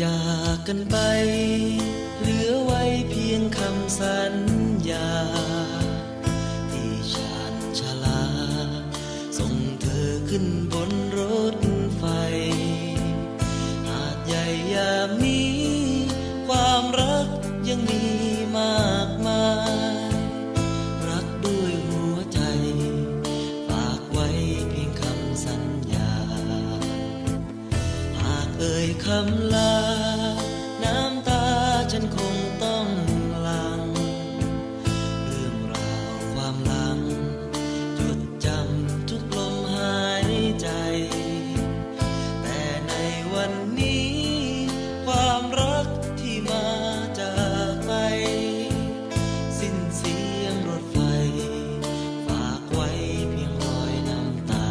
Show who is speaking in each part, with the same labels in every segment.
Speaker 1: จากกันไปเหลือไว้เพียงคำสัญญาที่ชาญชาลาส่งเธอขึ้นบนรถไฟหาดใหญ่ยามนี้ความรักยังมีมากมายรักด้วยหัวใจฝากไว้เพียงคำสัญญาหากเอ่ยคำลาน้ำตาฉันคงต้องหลั่งเรื่องราวความหลังจดจำทุกลมหายใจแต่ในวันนี้ความรักที่มาจากไปสิ้นเสียงรถไฟฝากไว้เพียงรอยน้ำตา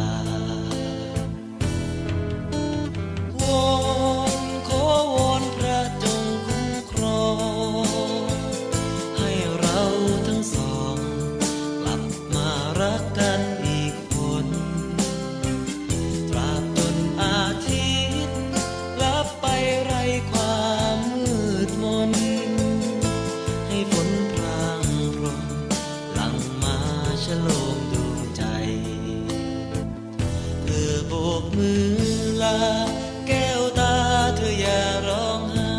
Speaker 1: วอนขอวอนพระจงคุ้มครองให้เราทั้งสองกลับมารักกันอีกคนตราบจนอาทิตย์ลับไปไร้ความมืดมนให้ฝนพรางพรมหลั่งมาฉโลมดวงใจเธอโบกมือลาแก้วตาเธออย่าร้องไห้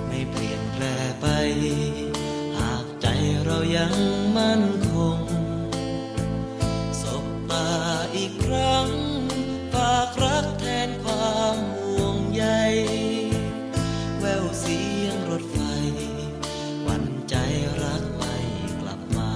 Speaker 1: ไม่เปลี่ยนแปลไปหากใจเรายังมั่นคงสบตาอีกครั้งฝากรักแทนความห่วงใยแววเสียงรถไฟหวั่นใจรักไม่กลับมา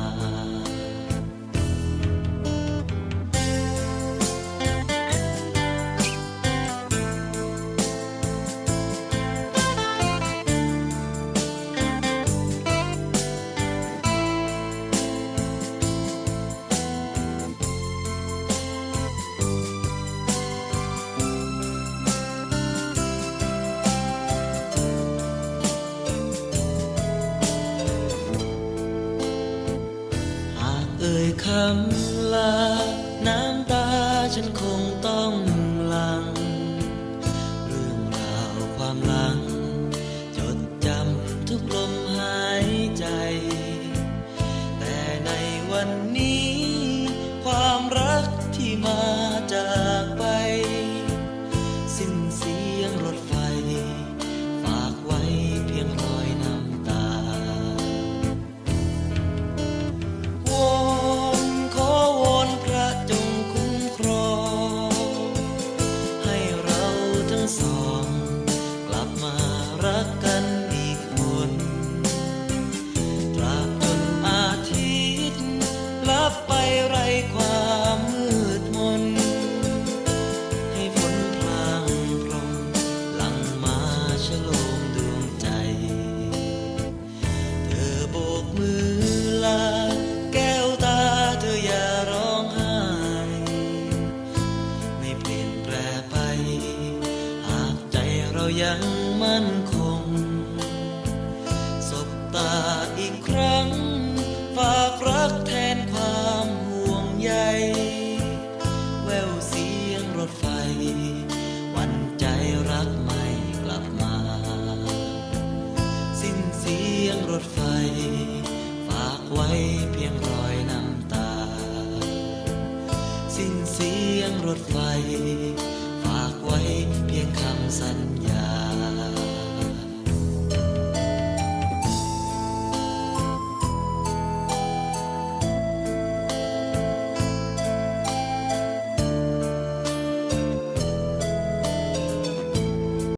Speaker 1: หากเอ่ยคำลาน้ำตาฉันคงต้องหลั่งเรื่องราวความหลังจดจำทุกลมหายใจแต่ในวันนี้ความรักที่มาจากไปสิ้นเสียงรถไฟฝากไว้เพียงรอยน้ำตาวอนขอวอนพระจงคุ้มครองให้เราทั้งสองกลับมารักกันอีกคนตราบจนอาทิตย์ลับไปไร้ความมืดมนให้ฝนพรางพรมหลั่งมาฉโลมดวงใจเธอโบกมือลาแก้วตาเธออย่าร้องไห้ไม่เปลี่ยนแปลไปหากใจเรายังมั่นคงสบตาอีกครั้งฝากรักแทนความห่วงใยแววเสียงรถไฟหวั่นใจรักไม่กลับมาสิ้นเสียงรถไฟฝากไว้เพียงรอยน้ำตาสิ้นเสียงรถไฟฝากไว้เพียงคำ